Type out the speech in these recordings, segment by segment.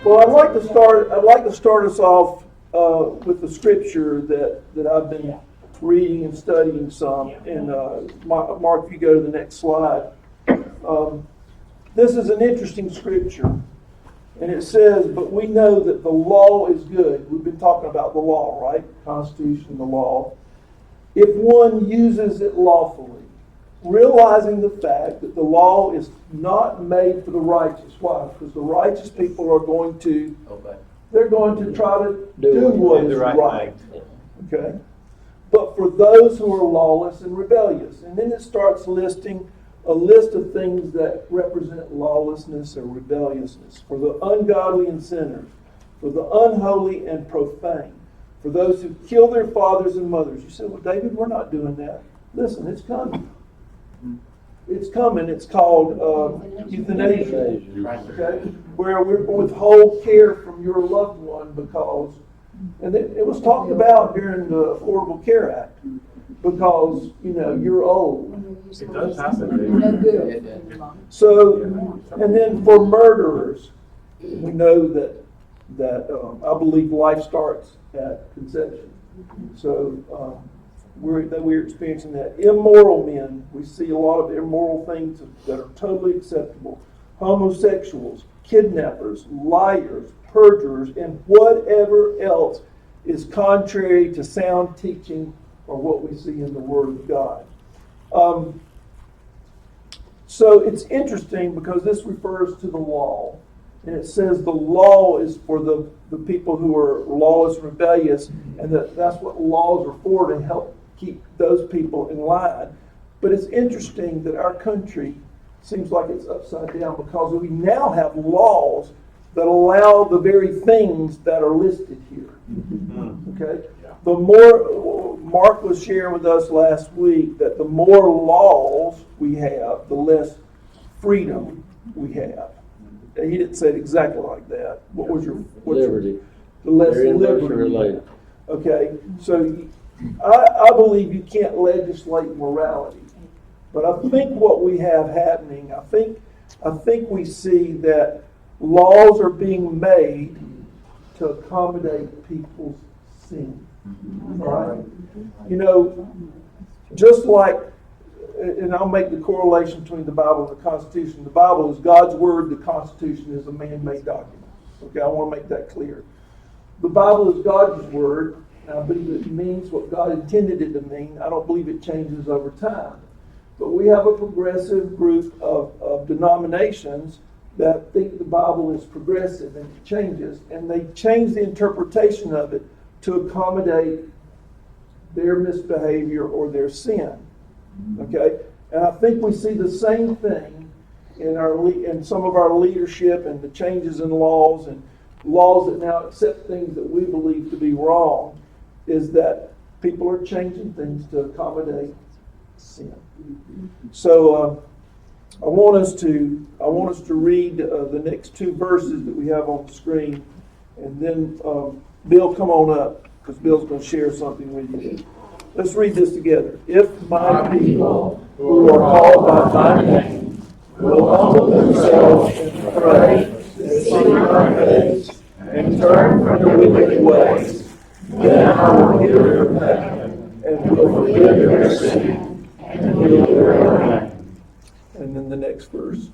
Well, I'd like to start us off with the scripture that I've been reading and studying some. And Mark, if you go to the next slide. This is an interesting scripture. And it says, but we know that the law is good. We've been talking about the law, right? Constitution, the law. If one uses it lawfully, realizing the fact that the law is not made for the righteous. Why? Because the righteous people are going to they're going to try to do what is right. Okay? But for those who are lawless and rebellious. And then it starts listing a list of things that represent lawlessness or rebelliousness. For the ungodly and sinners. For the unholy and profane. For those who kill their fathers and mothers. You say, well, David, we're not doing that. Listen, it's coming. It's coming. It's called euthanasia. Okay? Where we're going to withhold care from your loved one because, and it was talked about during the Affordable Care Act, because, you're old. It does happen. So, and then for murderers, we know that I believe life starts at conception. So, we're experiencing that. Immoral men, we see a lot of immoral things that are totally acceptable. Homosexuals, kidnappers, liars, perjurers, and whatever else is contrary to sound teaching or what we see in the Word of God. So it's interesting because this refers to the law. And it says the law is for the people who are lawless and rebellious, and that's what laws are for, to help keep those people in line. But it's interesting that our country seems like it's upside down because we now have laws that allow the very things that are listed here. Okay? The more, Mark was sharing with us last week, that the more laws we have, the less freedom we have. He didn't say it exactly like that. What was your liberty? The less liberty related. Okay, so I believe you can't legislate morality, but I think what we have happening, I think we see that laws are being made to accommodate people's sin. All right, just like. And I'll make the correlation between the Bible and the Constitution. The Bible is God's Word. The Constitution is a man-made document. Okay, I want to make that clear. The Bible is God's Word. And I believe it means what God intended it to mean. I don't believe it changes over time. But we have a progressive group of denominations that think the Bible is progressive and it changes. And they change the interpretation of it to accommodate their misbehavior or their sin. Okay, and I think we see the same thing in some of our leadership and the changes in laws and laws that now accept things that we believe to be wrong, is that people are changing things to accommodate sin. So I want us to read the next two verses that we have on the screen, and then Bill, come on up because Bill's going to share something with you. Let's read this together. If my people who are called by my name will humble themselves and pray and seek my face and turn from their wicked ways, then I will hear from heaven and will forgive their sin and heal their land. And then the next verse.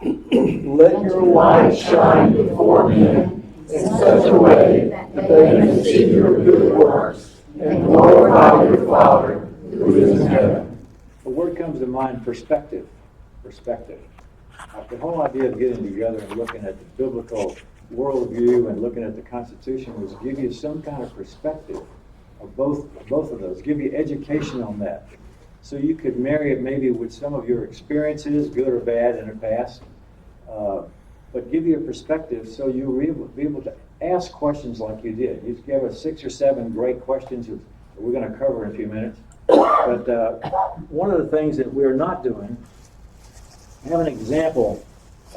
Let your light shine before men in such a way that they may see your good works and glorify your Father who is in heaven. The word comes to mind, perspective. Perspective. The whole idea of getting together and looking at the biblical worldview and looking at the Constitution was to give you some kind of perspective of both of those, give you education on that. So you could marry it maybe with some of your experiences, good or bad, in the past, but give you a perspective so you'll be able to ask questions like you did. You gave us 6 or 7 great questions that we're going to cover in a few minutes. But one of the things that we're not doing, I have an example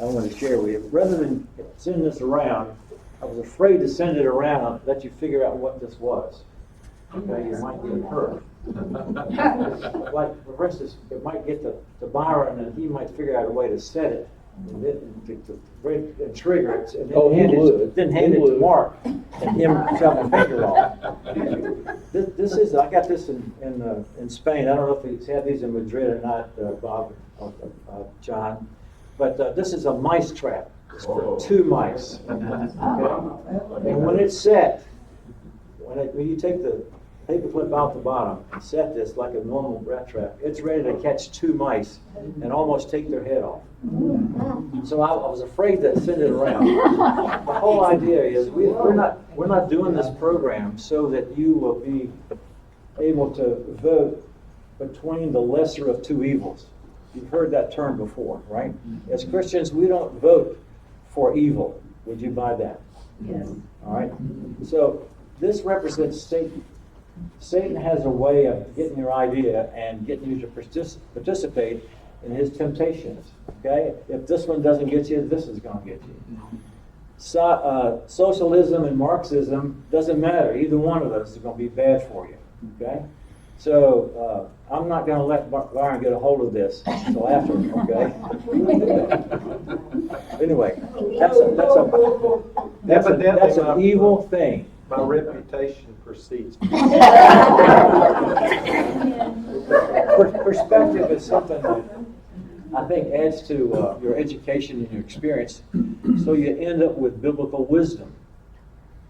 I want to share with you. Rather than send this around, I was afraid to send it around, let you figure out what this was. Okay, you might get hurt. Like, for instance, it might get to Byron and he might figure out a way to set it And trigger it, and Oh, he would. then hand He it to would. Mark, and him shove a finger off. This is, I got this in Spain. I don't know if he's had these in Madrid or not, Bob, John, but this is a mice trap. It's for 2 mice. Okay? And when it's set, when you take the paper clip out the bottom and set this like a normal rat trap, it's ready to catch 2 mice and almost take their head off. So I was afraid to send it around. The whole idea is we're not doing this program so that you will be able to vote between the lesser of 2 evils. You've heard that term before, right? As Christians, we don't vote for evil. Would you buy that? Yes. All right. So this represents Satan. Satan has a way of getting your idea and getting you to participate in his temptations. Okay? If this one doesn't get you, this is going to get you. Socialism and Marxism doesn't matter. Either one of those is going to be bad for you. Okay? So I'm not going to let Byron get a hold of this until after. Okay? Anyway, that's an evil thing. My reputation precedes me. Perspective is something that I think adds to your education and your experience, so you end up with biblical wisdom.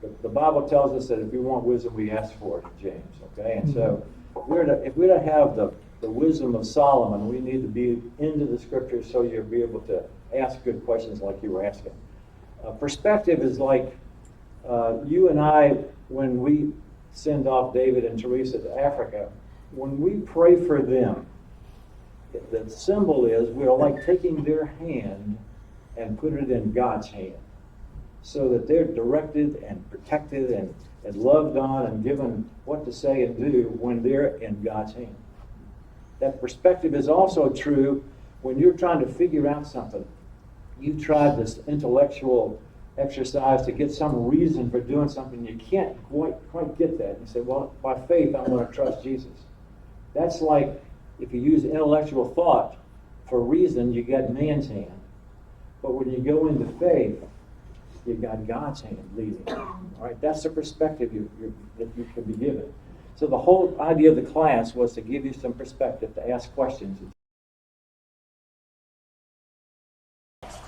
The Bible tells us that if we want wisdom, we ask for it in James. Okay, and so if we're to have the wisdom of Solomon, we need to be into the Scriptures so you'll be able to ask good questions like you were asking. Perspective is like you and I, when we send off David and Teresa to Africa, when we pray for them, the symbol is we're like taking their hand and put it in God's hand so that they're directed and protected and loved on and given what to say and do when they're in God's hand. That perspective is also true when you're trying to figure out something. You've tried this intellectual exercise to get some reason for doing something. You can't quite get that. You say, well, by faith, I'm going to trust Jesus. That's like if you use intellectual thought for reason, you got man's hand. But when you go into faith, you got God's hand leading. All right, that's the perspective that you can be given. So the whole idea of the class was to give you some perspective, to ask questions.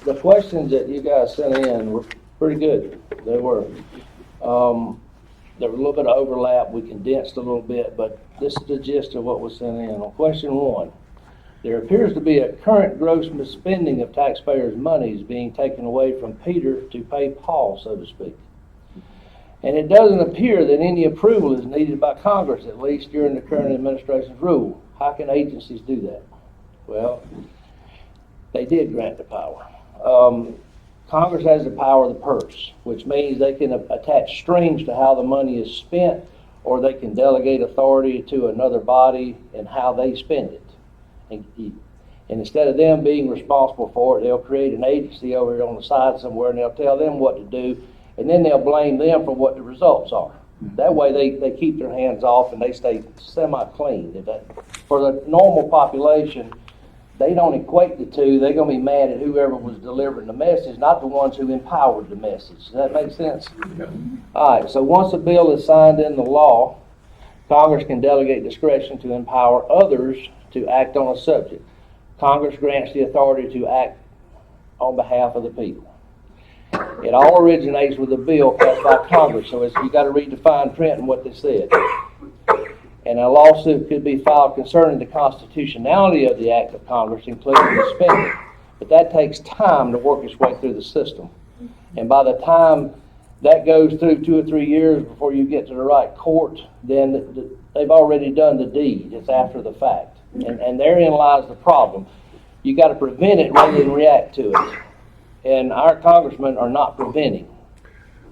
The questions that you guys sent in were pretty good. They were. There was a little bit of overlap. We condensed a little bit, but this is the gist of what was sent in. On question 1, there appears to be a current gross misspending of taxpayers' monies being taken away from Peter to pay Paul, so to speak. And it doesn't appear that any approval is needed by Congress, at least during the current administration's rule. How can agencies do that? Well, they did grant the power. Congress has the power of the purse, which means they can attach strings to how the money is spent, or they can delegate authority to another body in how they spend it. And instead of them being responsible for it, they'll create an agency over here on the side somewhere, and they'll tell them what to do, and then they'll blame them for what the results are. That way they keep their hands off and they stay semi-clean. For the normal population, they don't equate the two. They're going to be mad at whoever was delivering the message, not the ones who empowered the message. Does that make sense? Okay. All right, so once a bill is signed into law, Congress can delegate discretion to empower others to act on a subject. Congress grants the authority to act on behalf of the people. It all originates with a bill passed by Congress, so you got to read the fine print and what they said. And a lawsuit could be filed concerning the constitutionality of the act of Congress, including the spending. But that takes time to work its way through the system. And by the time that goes through 2 or 3 years before you get to the right court, then they've already done the deed. It's after the fact. And therein lies the problem. You got to prevent it rather than react to it. And our congressmen are not preventing.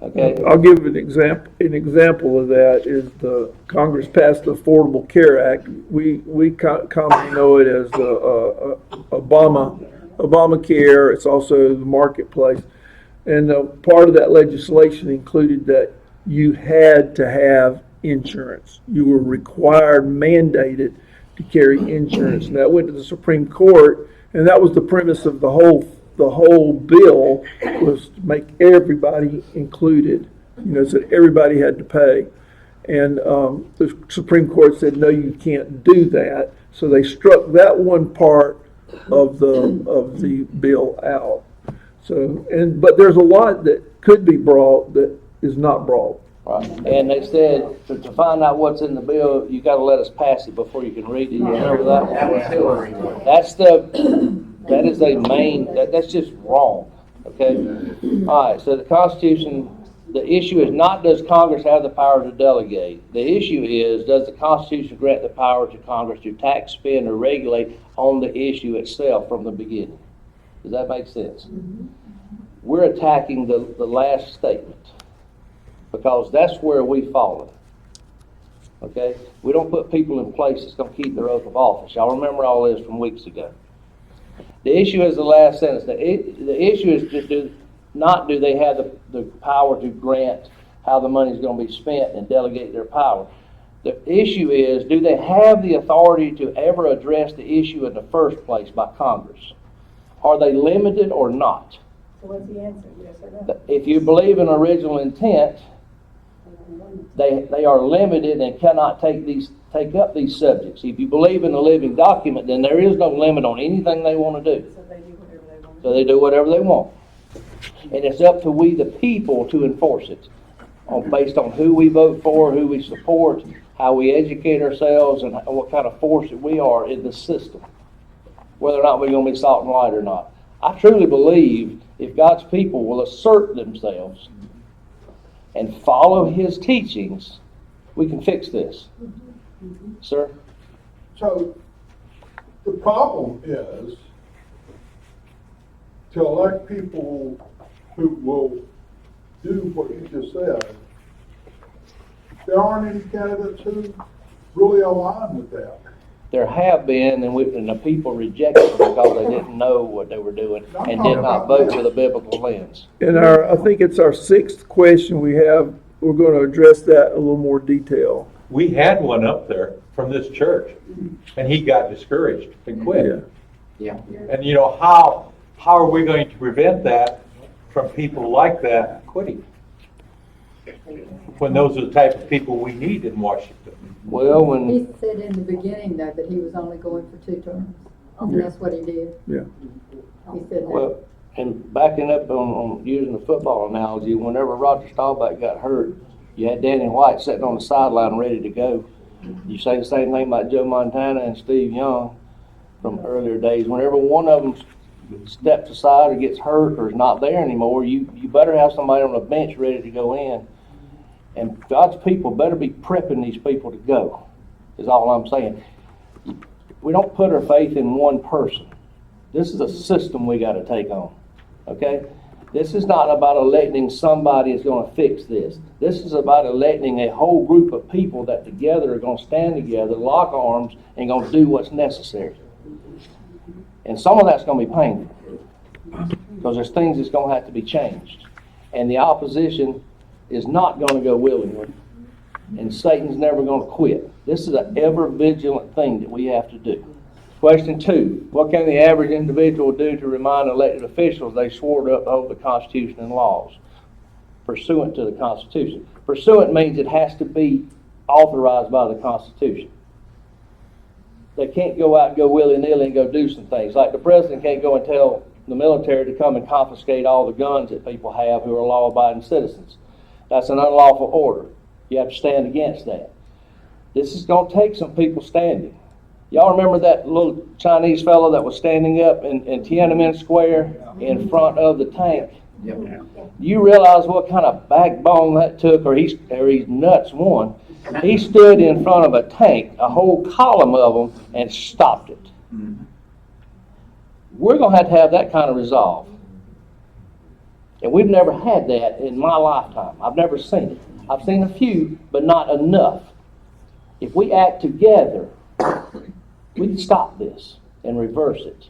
Okay. I'll give an example. An example of that is the Congress passed the Affordable Care Act. We commonly know it as the Obamacare. It's also the Marketplace, and part of that legislation included that you had to have insurance. You were required, mandated to carry insurance. And that went to the Supreme Court, and that was the premise of the whole the whole bill was to make everybody included, so that everybody had to pay. And the Supreme Court said, no, you can't do that. So they struck that one part of the bill out. So, but there's a lot that could be brought that is not brought. Right. And they said, to find out what's in the bill, you gotta let us pass it before you can read it. You remember that? That is a main, that's just wrong, okay? All right, so the Constitution, the issue is not does Congress have the power to delegate. The issue is, does the Constitution grant the power to Congress to tax, spend, or regulate on the issue itself from the beginning? Does that make sense? We're attacking the last statement because that's where we've fallen. Okay? We don't put people in place that's going to keep their oath of office. Y'all remember all this from weeks ago. The issue is the last sentence. The issue is do they have the power to grant how the money is going to be spent and delegate their power. The issue is, do they have the authority to ever address the issue in the first place by Congress? Are they limited or not? So what's the answer, yes or no? If you believe in original intent, they are limited and cannot take up these subjects. If you believe in the living document, then there is no limit on anything they want to do. So they do whatever they want. So they do whatever they want. And it's up to we the people to enforce it based on who we vote for, who we support, how we educate ourselves, and what kind of force that we are in the system, whether or not we're going to be salt and light or not. I truly believe if God's people will assert themselves and follow His teachings, we can fix this. Sir? So the problem is to elect people who will do what you just said. There aren't any candidates who really align with that. There have been, and the people rejected them because they didn't know what they were doing and did not vote with a biblical lens. And I think it's our sixth question we have. We're going to address that in a little more detail. We had one up there from this church, and he got discouraged and quit. Yeah. And how are we going to prevent that from people like that quitting? When those are the type of people we need in Washington. Well, He said in the beginning, though, that he was only going for 2 terms, and that's what he did. Yeah. He said that. Well, and backing up on using the football analogy, whenever Roger Staubach got hurt, you had Danny White sitting on the sideline ready to go. You say the same thing about Joe Montana and Steve Young from earlier days. Whenever one of them steps aside or gets hurt or is not there anymore, you better have somebody on the bench ready to go in. And God's people better be prepping these people to go, is all I'm saying. We don't put our faith in one person. This is a system we got to take on, okay? This is not about electing somebody that's going to fix this. This is about electing a whole group of people that together are going to stand together, lock arms, and going to do what's necessary. And some of that's going to be painful because there's things that's going to have to be changed. And the opposition is not going to go willingly. And Satan's never going to quit. This is an ever vigilant thing that we have to do. Question 2. What can the average individual do to remind elected officials they swore to uphold the Constitution and laws pursuant to the Constitution? Pursuant means it has to be authorized by the Constitution. They can't go out and go willy-nilly and go do some things. Like the president can't go and tell the military to come and confiscate all the guns that people have who are law-abiding citizens. That's an unlawful order. You have to stand against that. This is going to take some people standing. Y'all remember that little Chinese fellow that was standing up in Tiananmen Square in front of the tank? Yep. You realize what kind of backbone that took, or he's nuts one. He stood in front of a tank, a whole column of them, and stopped it. We're going to have that kind of resolve. And we've never had that in my lifetime. I've never seen it. I've seen a few, but not enough. If we act together, we can stop this and reverse it.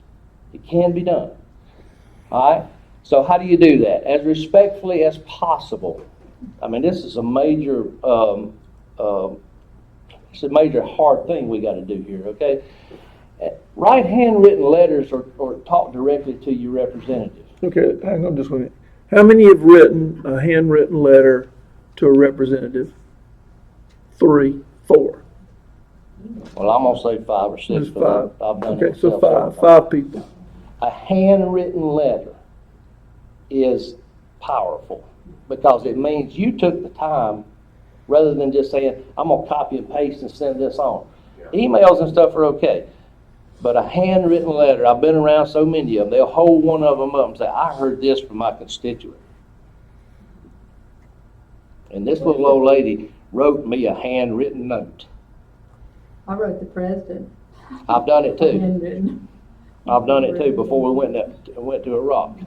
It can be done. All right? So how do you do that? As respectfully as possible. I mean, this is a major, hard thing we got to do here, okay? Write handwritten letters or talk directly to your representative. Okay, hang on just a minute. How many have written a handwritten letter to a representative? 3, 4. Well, I'm gonna say 5 or 6, There's but 5. I've done it Okay, so myself. 5 people. A handwritten letter is powerful because it means you took the time rather than just saying, I'm gonna copy and paste and send this on. Emails and stuff are okay, but a handwritten letter, I've been around so many of them, they'll hold one of them up and say, I heard this from my constituent. And this little old lady wrote me a handwritten note. I wrote the president. I've done it too. Handwritten. I've done it too before we went to Iraq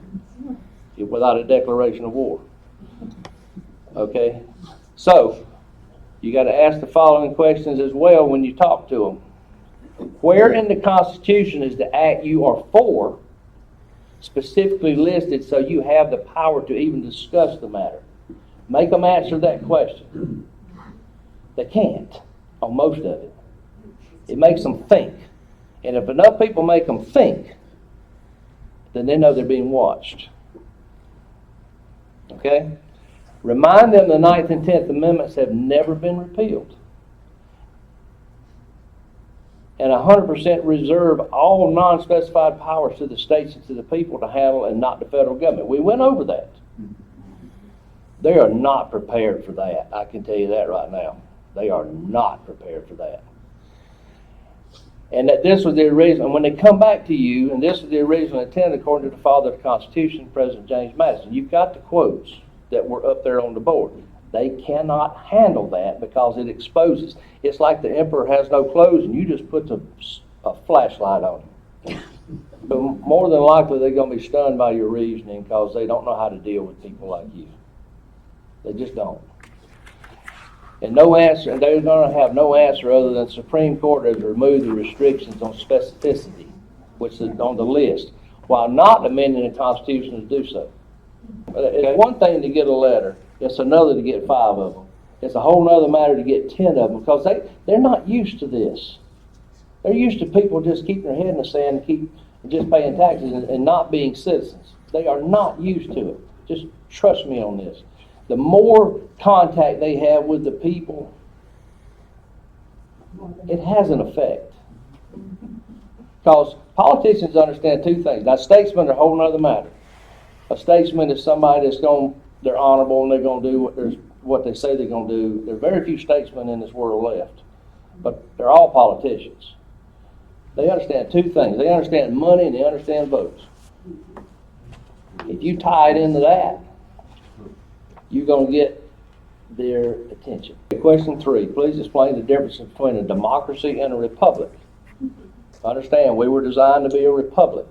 without a declaration of war. Okay? So, you got to ask the following questions as well when you talk to them. Where in the Constitution is the act you are for specifically listed so you have the power to even discuss the matter? Make them answer that question. They can't on most of it. It makes them think. And if enough people make them think, then they know they're being watched. Okay? Remind them the 9th and 10th Amendments have never been repealed. And 100% reserve all non-specified powers to the states and to the people to handle and not the federal government. We went over that. They are not prepared for that. I can tell you that right now. They are not prepared for that. And that this was the original, and when they come back to you, and this was the original intent according to the father of the Constitution, President James Madison, you've got the quotes that were up there on the board. They cannot handle that because it exposes. It's like the emperor has no clothes and you just put a flashlight on him. But more than likely they're going to be stunned by your reasoning because they don't know how to deal with people like you. They just don't. And no answer, and they're going to have no answer other than the Supreme Court has removed the restrictions on specificity, which is on the list, while not amending the Constitution to do so. It's one thing to get a letter, it's another to get 5 of them. It's a whole other matter to get 10 of them because they're not used to this. They're used to people just keeping their head in the sand and just paying taxes and not being citizens. They are not used to it. Just trust me on this. The more contact they have with the people, it has an effect. Because politicians understand 2 things. Now, statesmen are a whole other matter. A statesman is somebody they're honorable and they're going to do what they say they're going to do. There are very few statesmen in this world left. But they're all politicians. They understand 2 things. They understand money and they understand votes. If you tie it into that, you're going to get their attention. Question 3, please explain the difference between a democracy and a republic. Understand, we were designed to be a republic,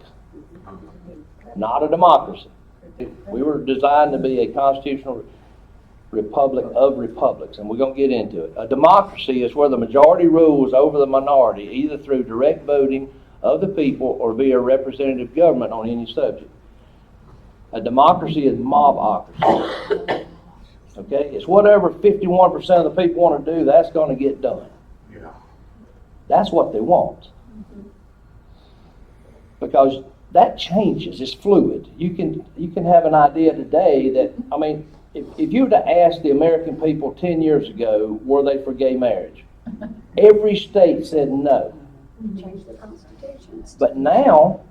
not a democracy. We were designed to be a constitutional republic of republics, and we're going to get into it. A democracy is where the majority rules over the minority, either through direct voting of the people or via representative government on any subject. A democracy is mobocracy. Okay? It's whatever 51% of the people want to do, that's going to get done. Yeah. That's what they want. Because that changes. It's fluid. You can have an idea today that, I mean, if you were to ask the American people 10 years ago, were they for gay marriage? Every state said no. Change the Constitution. But now,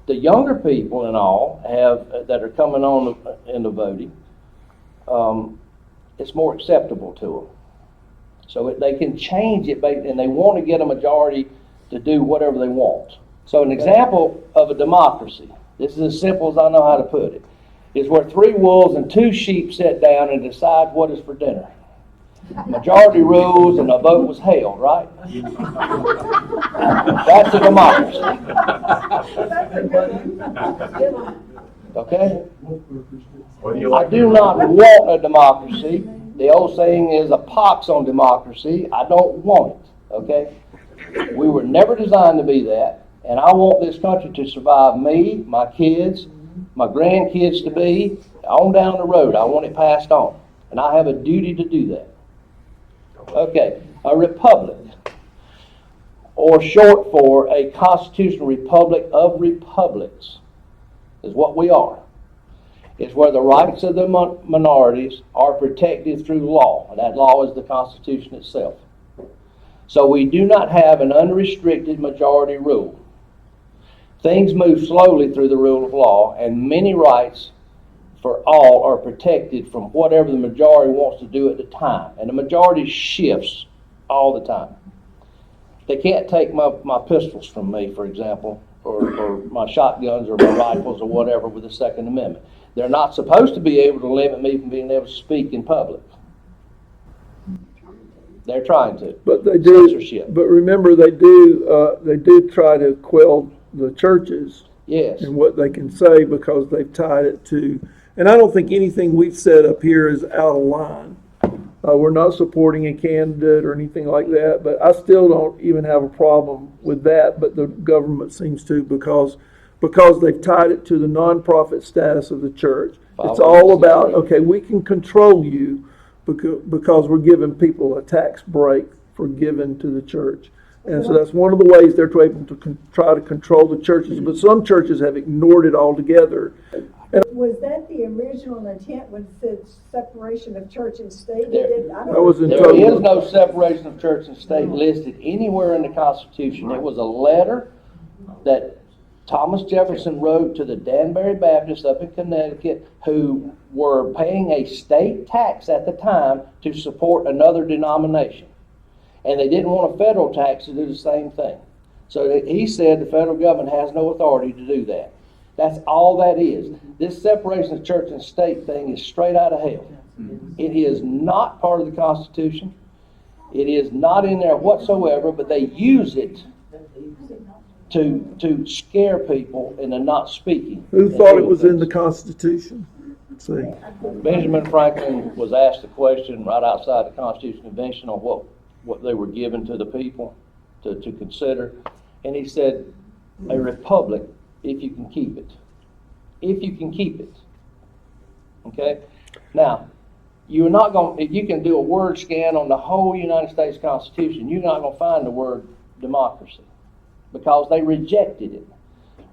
the younger people and all that are coming on in the voting, it's more acceptable to them. So they can change it, and they want to get a majority to do whatever they want. So an example of a democracy, this is as simple as I know how to put it, is where 3 wolves and 2 sheep sit down and decide what is for dinner. Majority rules and a vote was held, right? That's a democracy. Okay? I do not want a democracy. The old saying is a pox on democracy. I don't want it. Okay? We were never designed to be that. And I want this country to survive me, my kids, my grandkids to be on down the road. I want it passed on. And I have a duty to do that. Okay, a republic. or short for a constitutional republic of republics, is what we are. It's where the rights of the minorities are protected through law, and that law is the Constitution itself. So we do not have an unrestricted majority rule. Things move slowly through the rule of law, and many rights for all are protected from whatever the majority wants to do at the time. And the majority shifts all the time. They can't take my pistols from me, for example, or my shotguns or my rifles or whatever with the Second Amendment. They're not supposed to be able to limit me from being able to speak in public. They're trying to. But they do. Censorship. But remember, they do try to quell the churches. Yes. And what they can say because they've tied it to. And I don't think anything we've said up here is out of line. We're not supporting a candidate or anything like that, but I still don't even have a problem with that. But the government seems to because they've tied it to the nonprofit status of the church. It's all about, okay, we can control you because we're giving people a tax break for giving to the church. And so that's one of the ways they're able to try to control the churches. But some churches have ignored it altogether. Was that the original intent when it said separation of church and state? There is no separation of church and state listed anywhere in the Constitution. It was a letter that Thomas Jefferson wrote to the Danbury Baptists up in Connecticut, who were paying a state tax at the time to support another denomination. And they didn't want a federal tax to do the same thing. So he said the federal government has no authority to do that. That's all that is. This separation of church and state thing is straight out of hell. It is not part of the Constitution. It is not in there whatsoever, but they use it to scare people into not speaking. Who thought it was in the Constitution? Let's see. Benjamin Franklin was asked a question right outside the Constitutional Convention on what they were given to the people to consider. And he said, a republic, if you can keep it. If you can keep it. Okay? Now, you're not going, if you can do a word scan on the whole United States Constitution, you're not going to find the word democracy because they rejected it.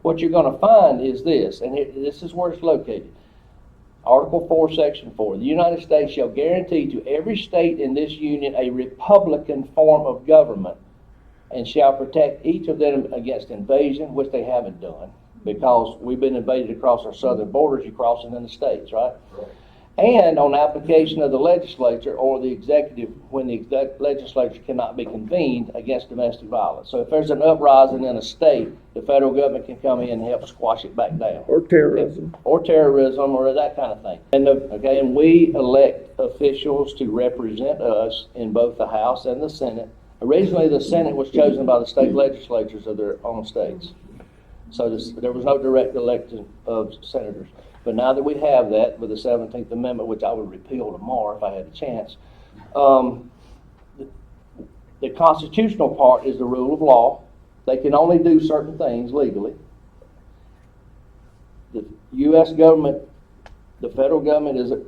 What you're going to find is this, and this is where it's located. Article 4, Section 4. The United States shall guarantee to every state in this union a republican form of government and shall protect each of them against invasion, which they haven't done because we've been invaded across our southern borders. You're crossing in the states, right? And on application of the legislature or the executive when the legislature cannot be convened against domestic violence. So if there's an uprising in a state, the federal government can come in and help squash it back down. Or terrorism. Or terrorism or that kind of thing. And we elect officials to represent us in both the House and the Senate. Originally, the Senate was chosen by the state legislatures of their own states. So there was no direct election of senators. But now that we have that with the 17th Amendment, which I would repeal tomorrow if I had a chance, the constitutional part is the rule of law. They can only do certain things legally. The U.S. government, the federal government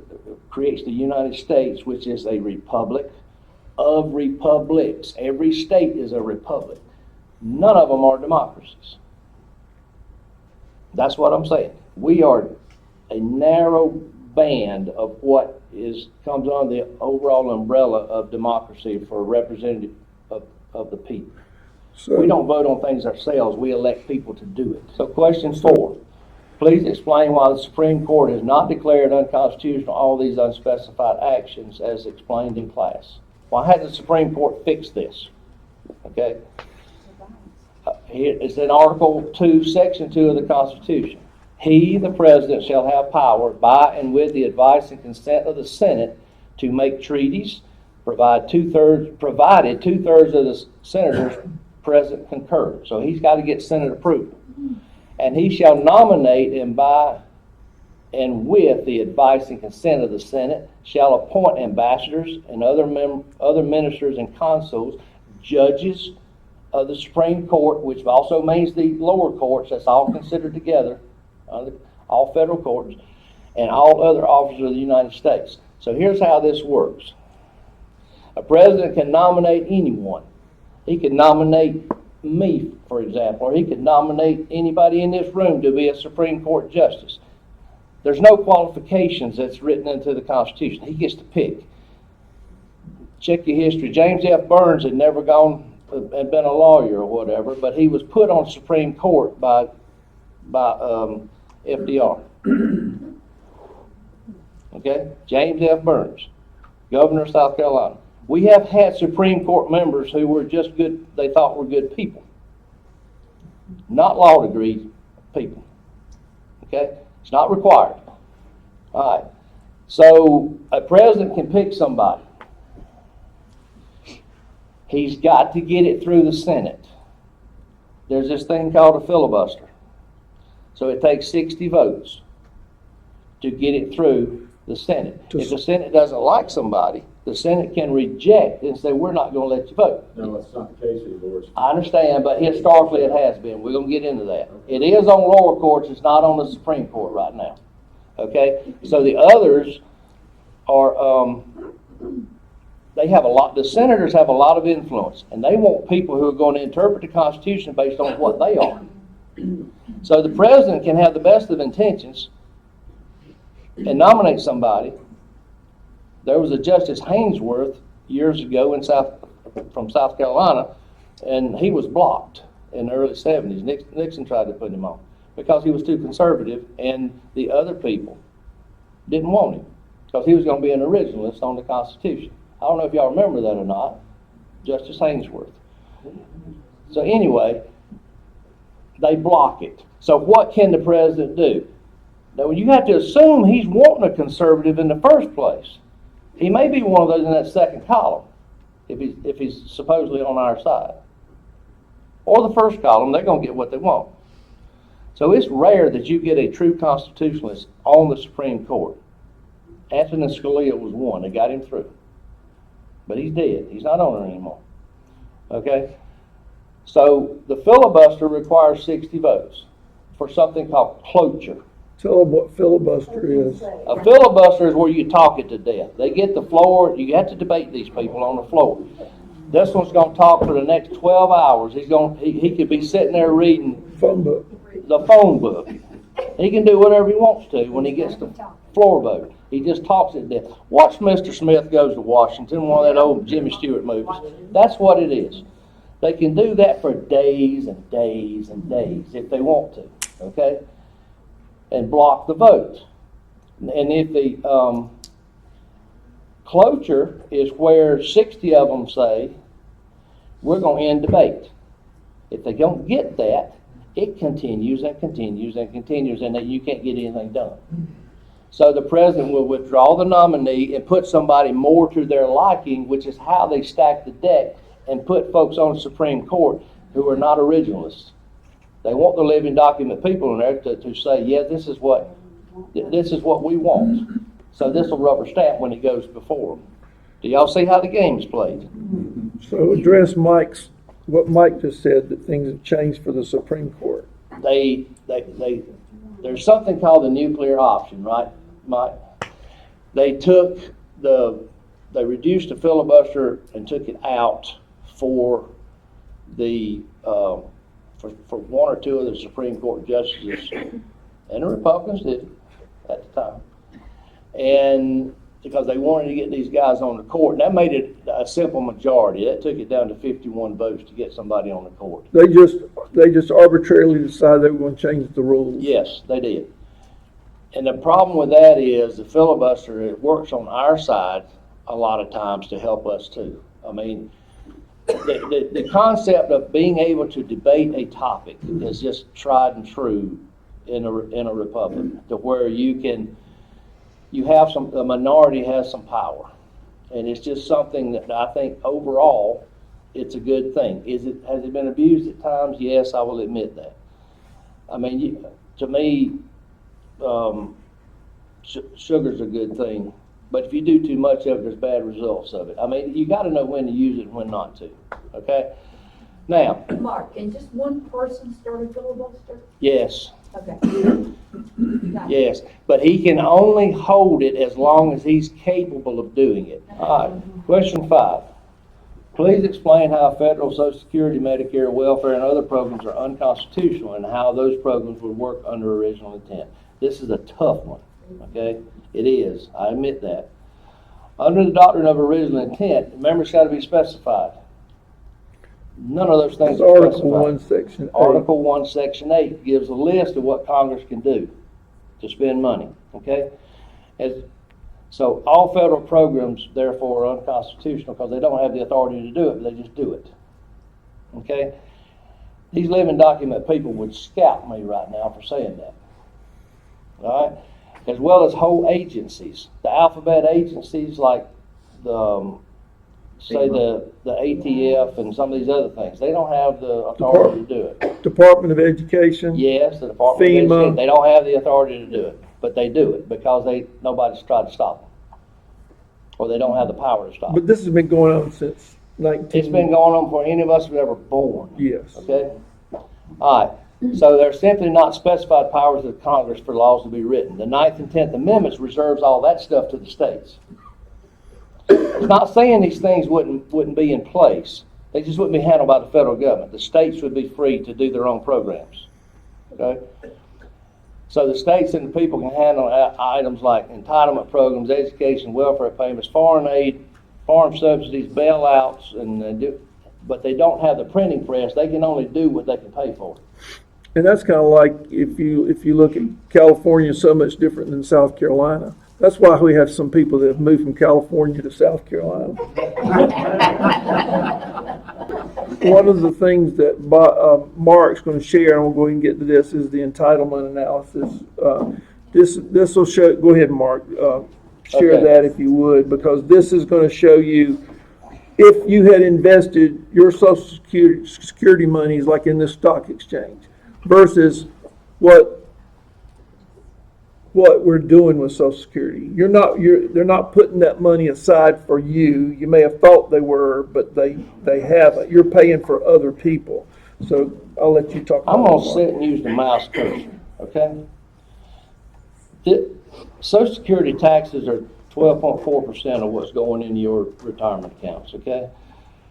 creates the United States, which is a republic of republics. Every state is a republic. None of them are democracies. That's what I'm saying. We are a narrow band of what comes under the overall umbrella of democracy for a representative of the people. So, we don't vote on things ourselves. We elect people to do it. So question 4. Please explain why the Supreme Court has not declared unconstitutional all these unspecified actions as explained in class. Why hasn't the Supreme Court fixed this? Okay. Here it's in Article 2, Section 2 of the Constitution. He, the President, shall have power by and with the advice and consent of the Senate to make treaties, provided two-thirds of the senators present concur. So he's got to get Senate approval. And he shall nominate and by and with the advice and consent of the Senate shall appoint ambassadors and other ministers and consuls, judges of the Supreme Court, which also means the lower courts, that's all considered together, all federal courts, and all other officers of the United States. So here's how this works. A president can nominate anyone. He can nominate me, for example, or he could nominate anybody in this room to be a Supreme Court justice. There's no qualifications that's written into the Constitution. He gets to pick. Check your history. James F. Burns had never had been a lawyer or whatever, but he was put on Supreme Court by FDR. Okay? James F. Burns, governor of South Carolina. We have had Supreme Court members who were just good, they thought were good people. Not law degree people. Okay? It's not required. All right. So a president can pick somebody. He's got to get it through the Senate. There's this thing called a filibuster. So it takes 60 votes to get it through the Senate. If the Senate doesn't like somebody, the Senate can reject and say, we're not going to let you vote. No, that's not the case anymore. I understand, but historically it has been. We're going to get into that. It is on lower courts. It's not on the Supreme Court right now. Okay? So the others are, they have a lot, the senators have a lot of influence, and they want people who are going to interpret the Constitution based on what they are. So the president can have the best of intentions and nominate somebody. There was a Justice Haynesworth years ago from South Carolina, and he was blocked in the early 70s. Nixon tried to put him on because he was too conservative, and the other people didn't want him because he was going to be an originalist on the Constitution. I don't know if y'all remember that or not, Justice Haynesworth. So anyway, they block it. So what can the president do? Now, you have to assume he's wanting a conservative in the first place. He may be one of those in that second column, if he's supposedly on our side. Or the first column, they're going to get what they want. So it's rare that you get a true constitutionalist on the Supreme Court. Antonin Scalia was one. They got him through. But he's dead. He's not on it anymore. Okay? So the filibuster requires 60 votes for something called cloture. Tell them what filibuster is. A filibuster is where you talk it to death. They get the floor. You have to debate these people on the floor. This one's going to talk for the next 12 hours. He could be sitting there reading Phone book. the phone book. He can do whatever he wants to when he gets the floor vote. He just talks it to death. Watch Mr. Smith Goes to Washington, one of that old Jimmy Stewart movies. That's what it is. They can do that for days and days and days if they want to, okay? And block the vote. And if the cloture is where 60 of them say, we're going to end debate. If they don't get that, it continues and continues and continues, and then you can't get anything done. So the president will withdraw the nominee and put somebody more to their liking, which is how they stack the deck and put folks on the Supreme Court who are not originalists. They want the living document people in there to say, yeah, this is what we want. So this will rubber stamp when it goes before them. Do y'all see how the game's played? So address what Mike just said, that things have changed for the Supreme Court. There's something called the nuclear option, right, Mike? They reduced the filibuster and took it out for for one or two of the Supreme Court justices, and the Republicans did it at the time. And because they wanted to get these guys on the court, and that made it a simple majority. That took it down to 51 votes to get somebody on the court. They just arbitrarily decided they were going to change the rules. Yes, they did. And the problem with that is the filibuster, it works on our side a lot of times to help us too. I mean, the concept of being able to debate a topic is just tried and true in a republic, to where the minority has some power. And it's just something that I think overall it's a good thing. Has it been abused at times? Yes, I will admit that. I mean, to me, sugar's a good thing, but if you do too much of it, there's bad results of it. I mean, you got to know when to use it and when not to. Okay. Now, Mark, can just one person start a filibuster? yes, Okay. yes, but he can only hold it as long as he's capable of doing it. All right. Question 5. Please explain how federal Social Security, Medicare, welfare, and other programs are unconstitutional and how those programs would work under original intent. This is a tough one, okay? It is, I admit that. Under the doctrine of original intent, members got to be specified. None of those things It's are Article 1, specified. Section 8. Article 1, Section 8 gives a list of what Congress can do to spend money, okay? So all federal programs, therefore, are unconstitutional because they don't have the authority to do it, but they just do it, okay? These living document people would scalp me right now for saying that, all right? As well as whole agencies, the alphabet agencies like the ATF and some of these other things. They don't have the authority to do it. Department of Education. Yes, the Department of FEMA. Education, they don't have the authority to do it, but they do it because nobody's tried to stop them. Or they don't have the power to stop them. But this has been going on since 19... It's been going on before any of us were ever born. Yes. Okay? All right. So there's simply not specified powers of Congress for laws to be written. The 9th and 10th Amendments reserves all that stuff to the states. It's not saying these things wouldn't be in place. They just wouldn't be handled by the federal government. The states would be free to do their own programs. Okay? So the states and the people can handle items like entitlement programs, education, welfare payments, foreign aid, foreign subsidies, bailouts, but they don't have the printing press. They can only do what they can pay for. And that's kind of like if you look at California, so much different than South Carolina. That's why we have some people that have moved from California to South Carolina. One of the things that Mark's going to share, and we'll go ahead and get to this, is the entitlement analysis. This will show. Go ahead, Mark. Share Okay. that if you would, because this is going to show you if you had invested your Social Security monies like in this stock exchange versus what we're doing with Social Security. They're not putting that money aside for you. You may have thought they were, but they haven't. You're paying for other people. So I'll let you talk about I'm going to that, sit and use the mouse cursor, okay? Social Security taxes are 12.4% of what's going into your retirement accounts, okay?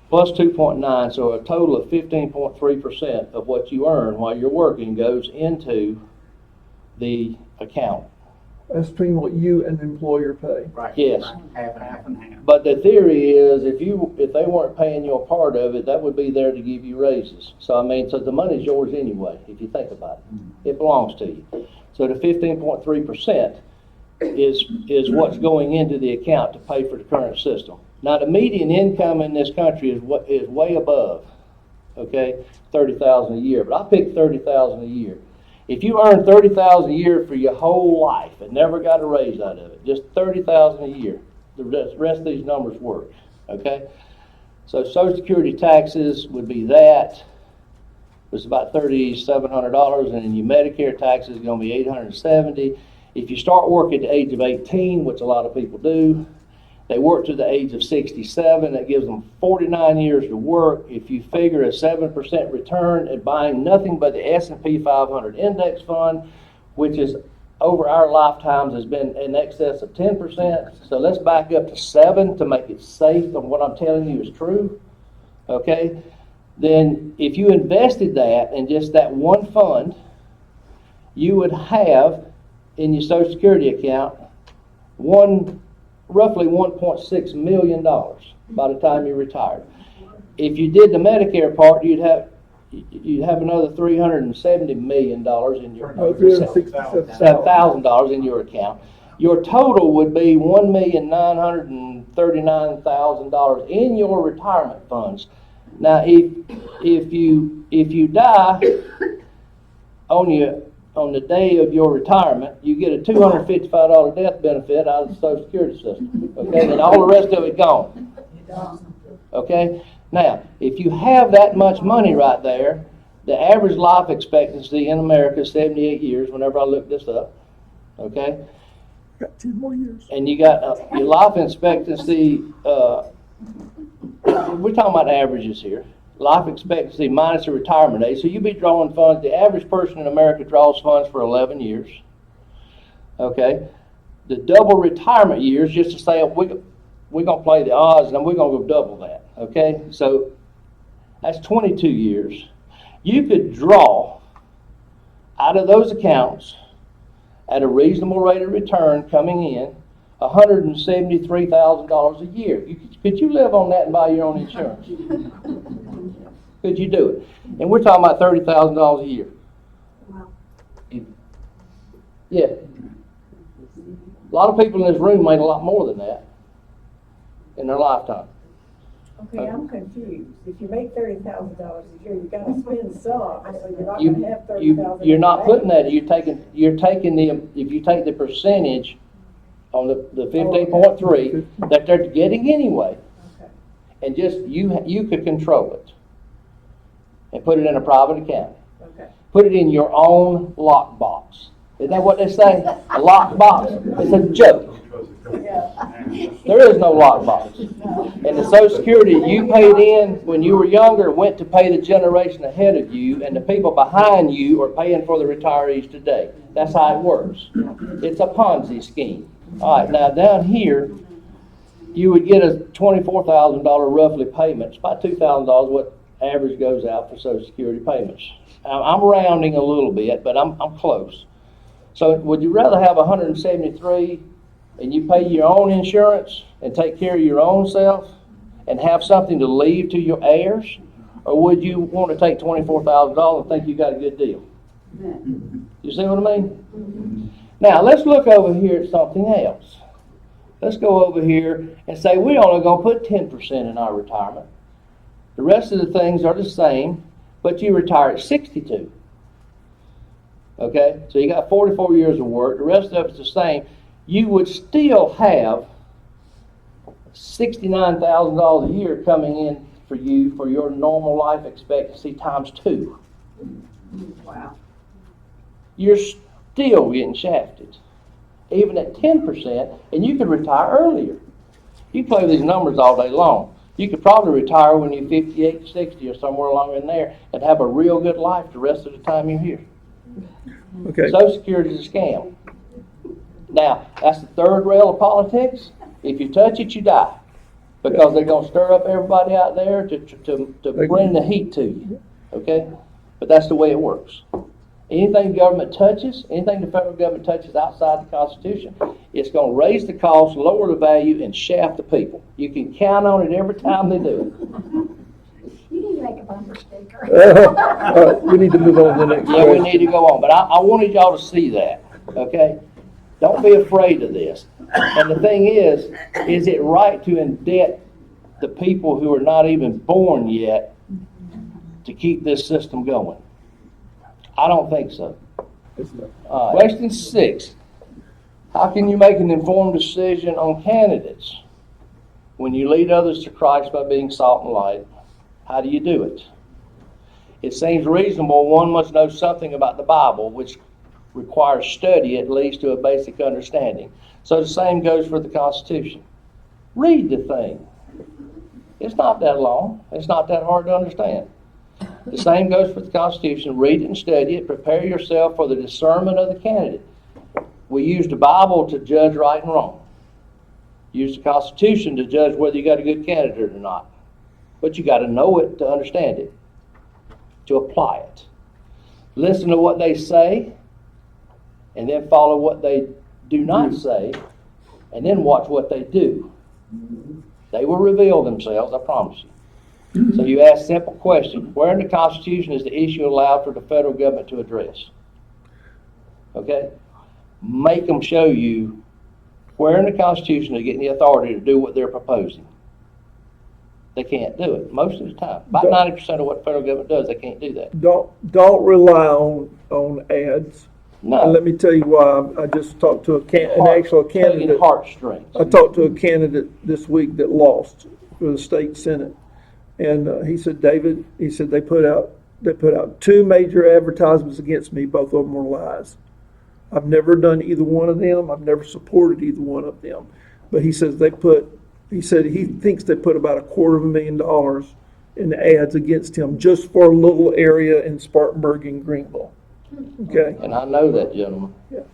Plus 2.9, so a total of 15.3% of what you earn while you're working goes into the account. That's between what you and the employer pay. Right. Yes. Half and half. But the theory is if they weren't paying you a part of it, that would be there to give you raises. So the money's yours anyway, if you think about it. It belongs to you. So the 15.3% is what's going into the account to pay for the current system. Now the median income in this country is way above, okay, $30,000 a year. But I picked $30,000 a year. If you earn $30,000 a year for your whole life and never got a raise out of it, just $30,000 a year, the rest of these numbers work, okay? So Social Security taxes would be that. It's about $3,700, and then your Medicare taxes is going to be $870. If you start working at the age of 18, which a lot of people do, they work to the age of 67. That gives them 49 years to work. If you figure a 7% return and buying nothing but the S&P 500 index fund, which is over our lifetimes has been in excess of 10%. So let's back up to 7 to make it safe on what I'm telling you is true. Okay? Then if you invested that in just that one fund, you would have in your Social Security account roughly $1.6 million by the time you retired. If you did the Medicare part, you'd have another $370 million in your $7,000 in your account. Your total would be $1,939,000 in your retirement funds. Now, if you die on the day of your retirement, you get a $255 death benefit out of the Social Security system. Okay, and all the rest of it gone. Okay, now if you have that much money right there, the average life expectancy in America is 78 years. Whenever I look this up, okay, Got 10 more years. and you got your life expectancy. We're talking about averages here. Life expectancy minus the retirement age. So you'd be drawing funds. The average person in America draws funds for 11 years. Okay. The double retirement years, just to say we're going to play the odds and we're going to go double that. Okay, so that's 22 years. You could draw out of those accounts at a reasonable rate of return coming in $173,000 a year. Could you live on that and buy your own insurance? Could you do it? And we're talking about $30,000 a year. Wow. Yeah. A lot of people in this room made a lot more than that in their lifetime. Okay, I'm confused. If you make $30,000 a year, you gotta spend some, so you're not You, gonna have $30,000. you're not putting that, you're taking if you take the percentage on the 15.3 that they're getting anyway, Okay. and just, you could control it. And put it in a private account. Okay. Put it in your own lockbox. Isn't that what they say? A lockbox. It's a joke. Yeah. There is no lockbox. And the Social Security you paid in when you were younger went to pay the generation ahead of you, and the people behind you are paying for the retirees today. That's how it works. It's a Ponzi scheme. All right, now down here, you would get a $24,000 roughly payment. It's about $2,000 what average goes out for Social Security payments. I'm rounding a little bit, but I'm close. So would you rather have 173 and you pay your own insurance and take care of your own self and have something to leave to your heirs? Or would you want to take $24,000 and think you got a good deal? You see what I mean? Now let's look over here at something else. Let's go over here and say we're only going to put 10% in our retirement. The rest of the things are the same, but you retire at 62. Okay? So you got 44 years of work. The rest of it's the same. You would still have $69,000 a year coming in for you for your normal life expectancy times 2. Wow. You're still getting shafted, even at 10%, and you could retire earlier. You play with these numbers all day long. You could probably retire when you're 58, 60 or somewhere along in there and have a real good life the rest of the time you're here. Okay. Social Security is a scam. Now, that's the third rail of politics. If you touch it, you die. Because they're going to stir up everybody out there to bring the heat to you. Okay? But that's the way it works. Anything the government touches, anything the federal government touches outside the Constitution, it's going to raise the cost, lower the value, and shaft the people. You can count on it every time they do You need to make a bumper sticker. All right, we need to move on to the next it. Yeah, we question. need to go on. But I wanted y'all to see that. Okay? Don't be afraid of this. And the thing is it right to indebt the people who are not even born yet to keep this system going? I don't think so. Question 6. How can you make an informed decision on candidates when you lead others to Christ by being salt and light? How do you do it? It seems reasonable one must know something about the Bible, which requires study at least to a basic understanding. So the same goes for the Constitution. Read the thing. It's not that long. It's not that hard to understand. The same goes for the Constitution. Read it and study it. Prepare yourself for the discernment of the candidate. We use the Bible to judge right and wrong. Use the Constitution to judge whether you got a good candidate or not. But you got to know it to understand it, to apply it. Listen to what they say, and then follow what they do not say, and then watch what they do. They will reveal themselves, I promise you. So you ask simple questions. Where in the Constitution is the issue allowed for the federal government to address? Okay? Make them show you where in the Constitution they're getting the authority to do what they're proposing. They can't do it most of the time. About 90% of what the federal government does, they can't do that. Don't rely on ads. No. And let me tell you why. I just talked to an actual candidate. Tugging heartstrings. I talked to a candidate this week that lost for the state senate, and he said, David, he said they put out 2 major advertisements against me. Both of them were lies. I've never done either one of them. I've never supported either one of them. But he says he said he thinks they put about $250,000 in the ads against him just for a little area in Spartanburg and Greenville. Okay. And I know that gentleman. Yeah.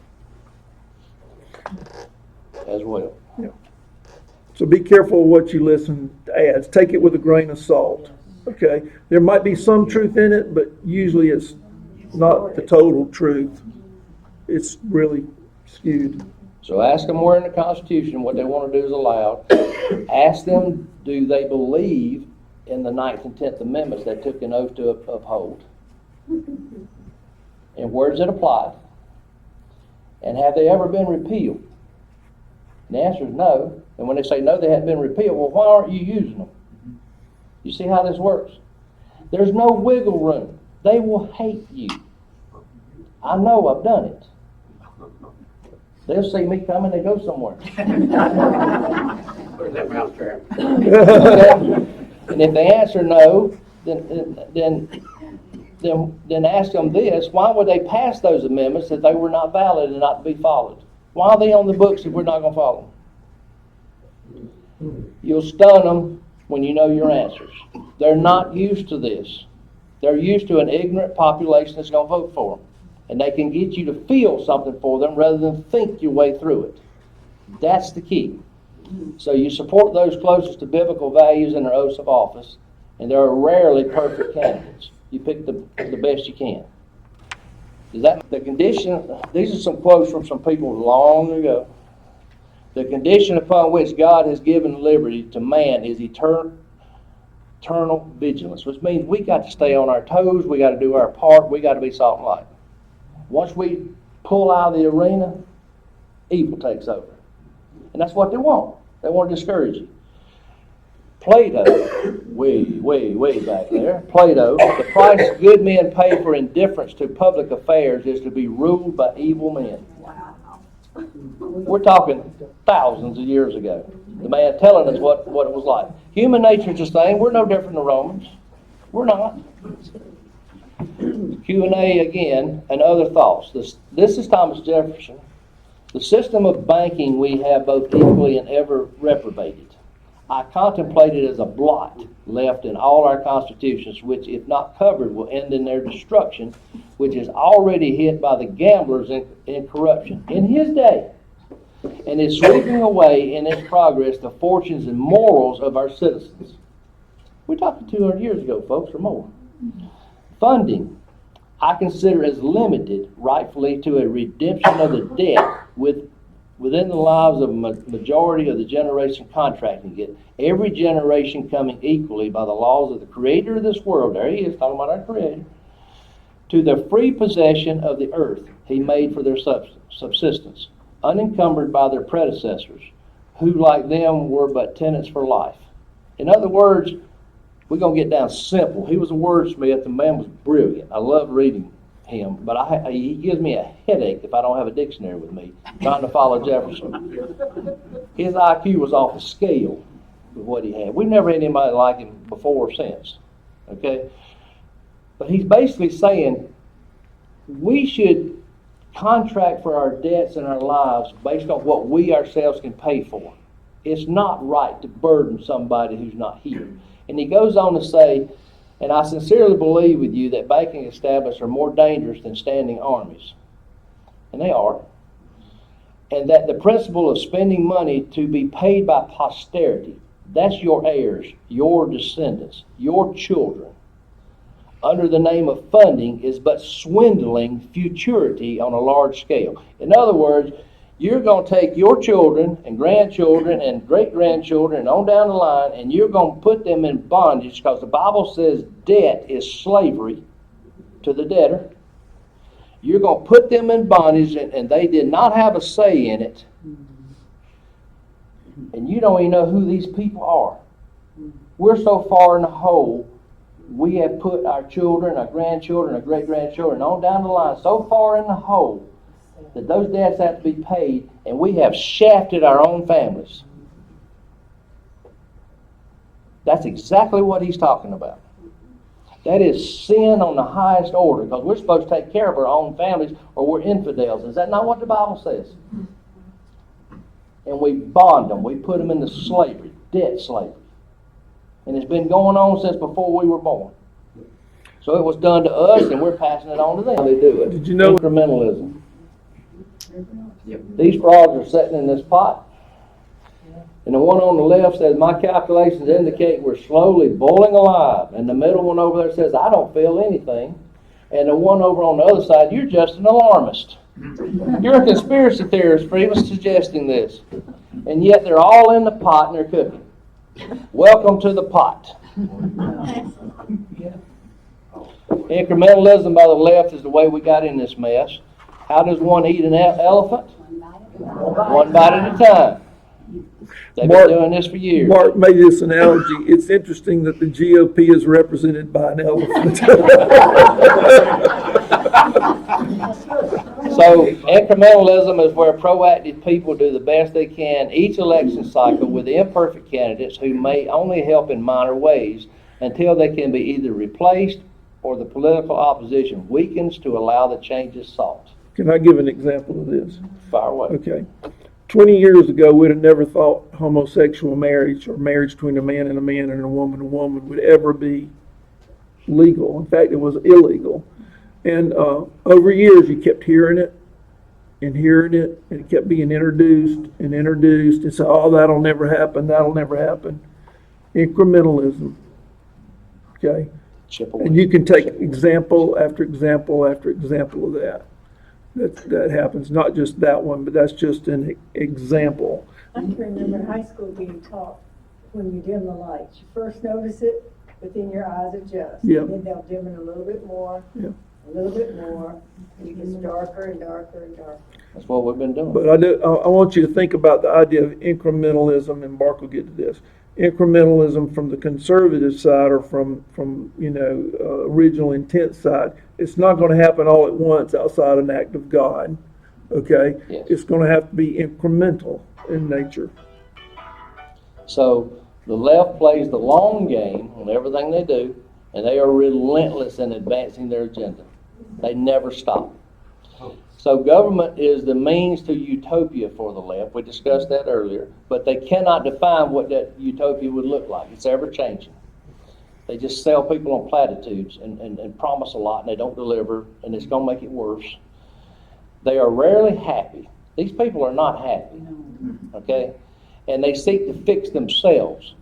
As well. Yeah. So be careful of what you listen to ads. Take it with a grain of salt. Okay? There might be some truth in it, but usually it's not the total truth. It's really skewed. So ask them where in the Constitution what they want to do is allowed. Ask them, do they believe in the 9th and 10th Amendments they took an oath to uphold? And where is it applied? And have they ever been repealed? And the answer is no. And when they say no, they haven't been repealed, well, why aren't you using them? You see how this works? There's no wiggle room. They will hate you. I know, I've done it. They'll see me coming, they go somewhere. Where's that mousetrap? And if they answer no, then ask them this: why would they pass those amendments if they were not valid and not to be followed? Why are they on the books if we're not going to follow them? You'll stun them when you know your answers. They're not used to this. They're used to an ignorant population that's going to vote for them. And they can get you to feel something for them rather than think your way through it. That's the key. So you support those closest to biblical values in their oaths of office, and there are rarely perfect candidates. You pick the best you can. Is that the condition? These are some quotes from some people long ago. The condition upon which God has given liberty to man is eternal vigilance, which means we got to stay on our toes, we got to do our part, we got to be salt and light. Once we pull out of the arena, evil takes over. And that's what they want. They want to discourage you. Plato, way back there, Plato, the price good men pay for indifference to public affairs is to be ruled by evil men. We're talking thousands of years ago. The man telling us what it was like. Human nature is the same. We're no different than Romans. We're not. Q&A again, and other thoughts. This is Thomas Jefferson. The system of banking we have both equally and ever reprobated. I contemplate it as a blot left in all our constitutions, which, if not covered, will end in their destruction, which is already hit by the gamblers in corruption in his day, and is sweeping away in its progress the fortunes and morals of our citizens. We're talking 200 years ago, folks, or more. Funding, I consider as limited, rightfully, to a redemption of the debt within the lives of a majority of the generation contracting it, every generation coming equally by the laws of the Creator of this world, there he is, talking about our Creator, to the free possession of the earth he made for their subsistence, unencumbered by their predecessors, who like them were but tenants for life. In other words, we're going to get down simple. He was a wordsmith. The man was brilliant. I love reading him, but he gives me a headache if I don't have a dictionary with me, trying to follow Jefferson. His IQ was off the scale with what he had. We've never had anybody like him before or since. Okay? But he's basically saying we should contract for our debts and our lives based on what we ourselves can pay for. It's not right to burden somebody who's not here. And he goes on to say, and I sincerely believe with you that banking establishments are more dangerous than standing armies. And they are. And that the principle of spending money to be paid by posterity, that's your heirs, your descendants, your children, under the name of funding is but swindling futurity on a large scale. In other words, you're going to take your children and grandchildren and great-grandchildren and on down the line, and you're going to put them in bondage because the Bible says debt is slavery to the debtor. You're going to put them in bondage, and they did not have a say in it. And you don't even know who these people are. We're so far in the hole, we have put our children, our grandchildren, our great-grandchildren on down the line so far in the hole that those debts have to be paid, and we have shafted our own families. That's exactly what he's talking about. That is sin on the highest order, because we're supposed to take care of our own families or we're infidels. Is that not what the Bible says? And we bond them. We put them into slavery, debt slavery. And it's been going on since before we were born. So it was done to us, and we're passing it on to them. How they do it. Did you know incrementalism? These frogs are sitting in this pot, And the one on the left says, my calculations indicate we're slowly boiling alive. And the middle one over there says, I don't feel anything. And the one over on the other side, you're just an alarmist. You're a conspiracy theorist for even suggesting this. And yet they're all in the pot and they're cooking. Welcome to the pot. Incrementalism by the left is the way we got in this mess. How does one eat an elephant? One bite at a time. They've been doing this for years. Mark made this analogy. It's interesting that the GOP is represented by an elephant. So incrementalism is where proactive people do the best they can each election cycle with imperfect candidates who may only help in minor ways until they can be either replaced or the political opposition weakens to allow the changes sought. Can I give an example of this? Fire away. Okay. 20 years ago, we'd have never thought homosexual marriage or marriage between a man and a woman would ever be legal. In fact, it was illegal. And over years, you kept hearing it, and it kept being introduced. And so, oh, that'll never happen. Incrementalism. Okay? Chip away. And you can take example after example after example of that. That happens, not just that one, but that's just an example. I can remember in high school being taught, when you dim the lights, you first notice it, but then your eyes adjust. Yeah. And then they'll dim it a little bit more, Yeah. a little bit more, and it gets darker and darker and darker. That's what we've been doing. But I want you to think about the idea of incrementalism, and Mark will get to this. Incrementalism from the conservative side or from original intent side. It's not going to happen all at once outside an act of God. Okay? Yes. It's going to have to be incremental in nature. So the left plays the long game on everything they do, and they are relentless in advancing their agenda. They never stop. So government is the means to utopia for the left. We discussed that earlier. But they cannot define what that utopia would look like. It's ever changing. They just sell people on platitudes and promise a lot, and they don't deliver, and it's going to make it worse. They are rarely happy. These people are not happy. Okay? And they seek to fix themselves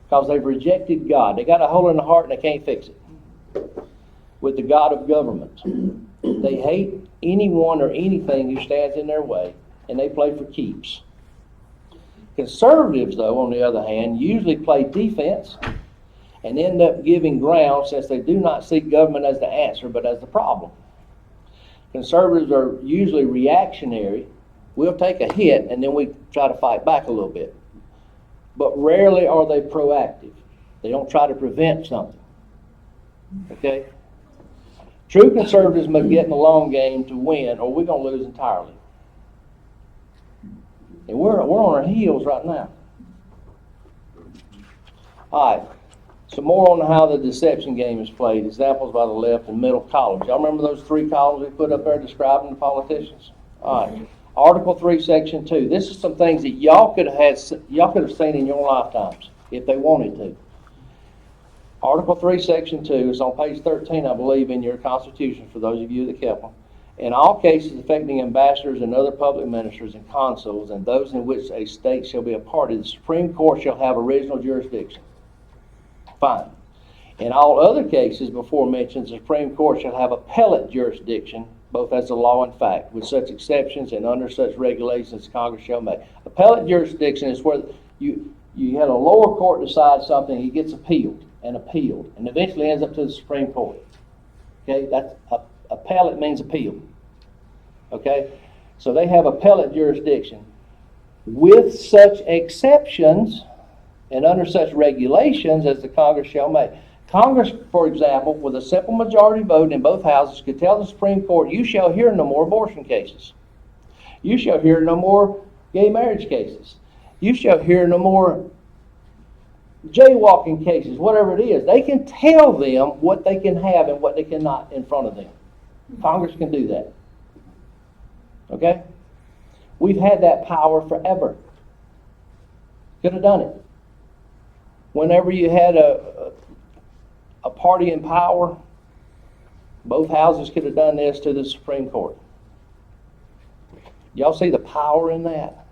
because they've rejected God. They got a hole in the heart and they can't fix it with the God of government. They hate anyone or anything who stands in their way, and they play for keeps. Conservatives, though, on the other hand, usually play defense and end up giving ground since they do not see government as the answer but as the problem. Conservatives are usually reactionary. We'll take a hit and then we try to fight back a little bit. But rarely are they proactive. They don't try to prevent something. Okay? True conservatives must get in the long game to win, or we're going to lose entirely. And we're on our heels right now. All right. Some more on how the deception game is played. Examples by the left and middle columns. Y'all remember those three columns we put up there describing the politicians? All right. Article 3, Section 2. This is some things that y'all could have seen in your lifetimes if they wanted to. Article 3, Section 2 is on page 13, I believe, in your Constitution, for those of you that kept them. In all cases affecting ambassadors and other public ministers and consuls and those in which a state shall be a party, the Supreme Court shall have original jurisdiction. Fine. In all other cases before mentioned, the Supreme Court shall have appellate jurisdiction, both as a law and fact, with such exceptions and under such regulations as Congress shall make. Appellate jurisdiction is where you had a lower court decide something, it gets appealed, and eventually ends up to the Supreme Court. Okay, that's appellate means appeal. Okay, so they have appellate jurisdiction with such exceptions and under such regulations as the Congress shall make. Congress, for example, with a simple majority vote in both houses, could tell the Supreme Court, you shall hear no more abortion cases. You shall hear no more gay marriage cases. You shall hear no more jaywalking cases, whatever it is. They can tell them what they can have and what they cannot in front of them. Congress can do that. Okay? We've had that power forever. Could have done it. Whenever you had a party in power, both houses could have done this to the Supreme Court. Y'all see the power in that?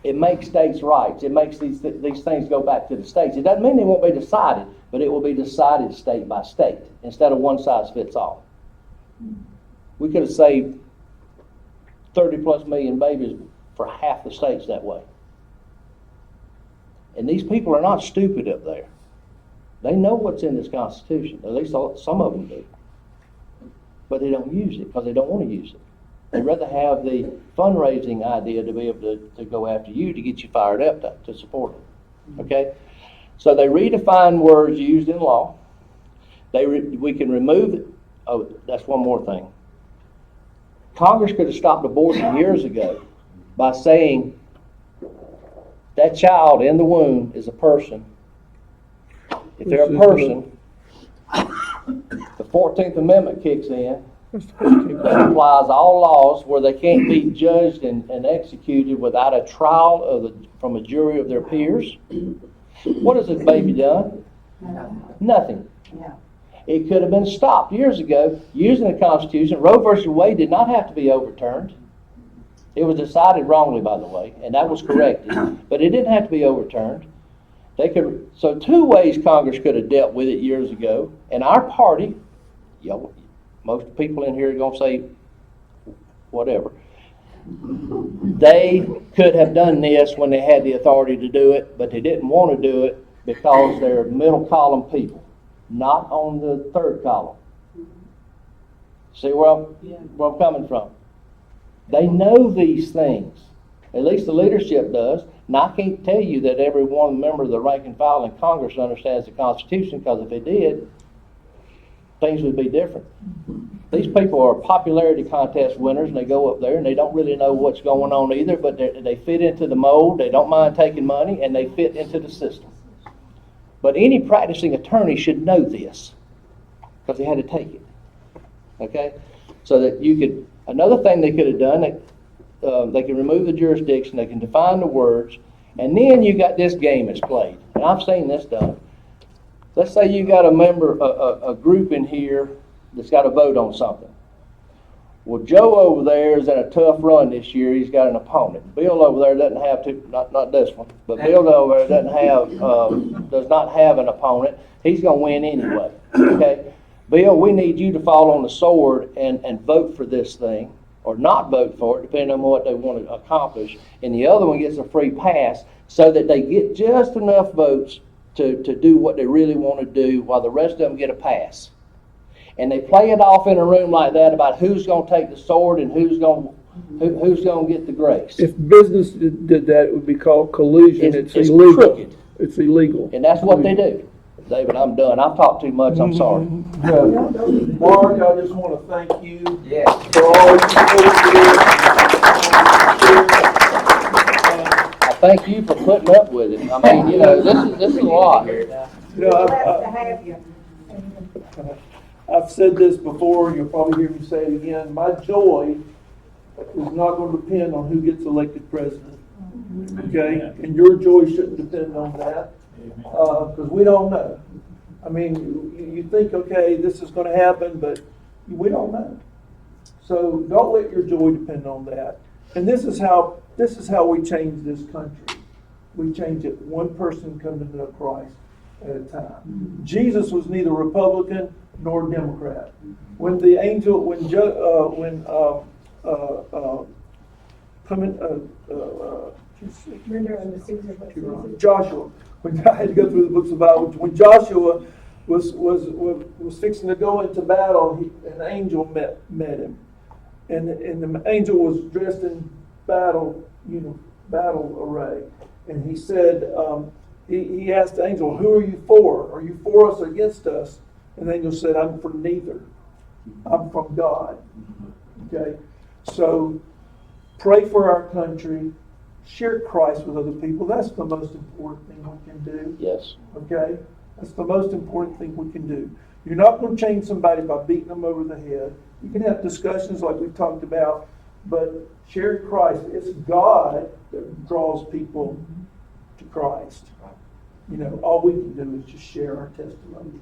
It makes states' rights. It makes these things go back to the states. It doesn't mean they won't be decided, but it will be decided state by state instead of one size fits all. We could have saved 30+ million babies for half the states that way. And these people are not stupid up there. They know what's in this Constitution. At least some of them do. But they don't use it because they don't want to use it. They'd rather have the fundraising idea to be able to go after you to get you fired up to support them. Okay? So they redefine words used in law. We can remove it. Oh, that's one more thing. Congress could have stopped abortion years ago by saying that child in the womb is a person. If they're a person, the 14th Amendment kicks in. That applies all laws where they can't be judged and executed without a trial from a jury of their peers. What has this baby done? Nothing. It could have been stopped years ago using the Constitution. Roe versus Wade did not have to be overturned. It was decided wrongly, by the way, and that was corrected. But it didn't have to be overturned. So 2 ways Congress could have dealt with it years ago. And our party, most people in here are going to say whatever. They could have done this when they had the authority to do it, but they didn't want to do it because they're middle column people, not on the third column. See where I'm coming from? They know these things. At least the leadership does. And I can't tell you that every one member of the rank and file in Congress understands the Constitution, because if they did, things would be different. These people are popularity contest winners, and they go up there and they don't really know what's going on either, but they fit into the mold, they don't mind taking money, and they fit into the system. But any practicing attorney should know this, because they had to take it. Okay? So that you could, another thing they could have done, they can remove the jurisdiction, they can define the words, and then you got this game that's played. And I've seen this done. Let's say you got a group in here that's got to vote on something. Well, Joe over there is in a tough run this year. He's got an opponent. Bill over there doesn't have to, not this one, but Bill over there does not have an opponent. He's going to win anyway. Okay, Bill, we need you to fall on the sword and vote for this thing, or not vote for it, depending on what they want to accomplish. And the other one gets a free pass, so that they get just enough votes to do what they really want to do, while the rest of them get a pass. And they play it off in a room like that about who's going to take the sword and who's going to get the grace. If business did that, it would be called collusion. It's illegal. Crooked. It's illegal. And that's what they do. David, I'm done. I've talked too much. I'm sorry. Mark, I just want to thank you Yes. for all you do. I thank you for putting up with it. I mean, this is a lot. Glad to have you. I've said this before, you'll probably hear me say it again. My joy is not going to depend on who gets elected president. Okay? And your joy shouldn't depend on that, because we don't know. I mean, you think, okay, this is going to happen, but we don't know. So don't let your joy depend on that. And this is how we change this country. We change it one person coming to know Christ at a time. Jesus was neither Republican nor Democrat. When the angel, Joshua, when I had to go through the books of the Bible, when Joshua was fixing to go into battle, an angel met him, and the angel was dressed in battle array, and he said, he asked the angel, "Who are you for? Are you for us or against us?" And the angel said, "I'm for neither. I'm from God." Okay, so pray for our country. Share Christ with other people. That's the most important thing we can do. Yes. Okay? That's the most important thing we can do. You're not going to change somebody by beating them over the head. You can have discussions like we've talked about, but share Christ. It's God that draws people to Christ. All we can do is just share our testimony.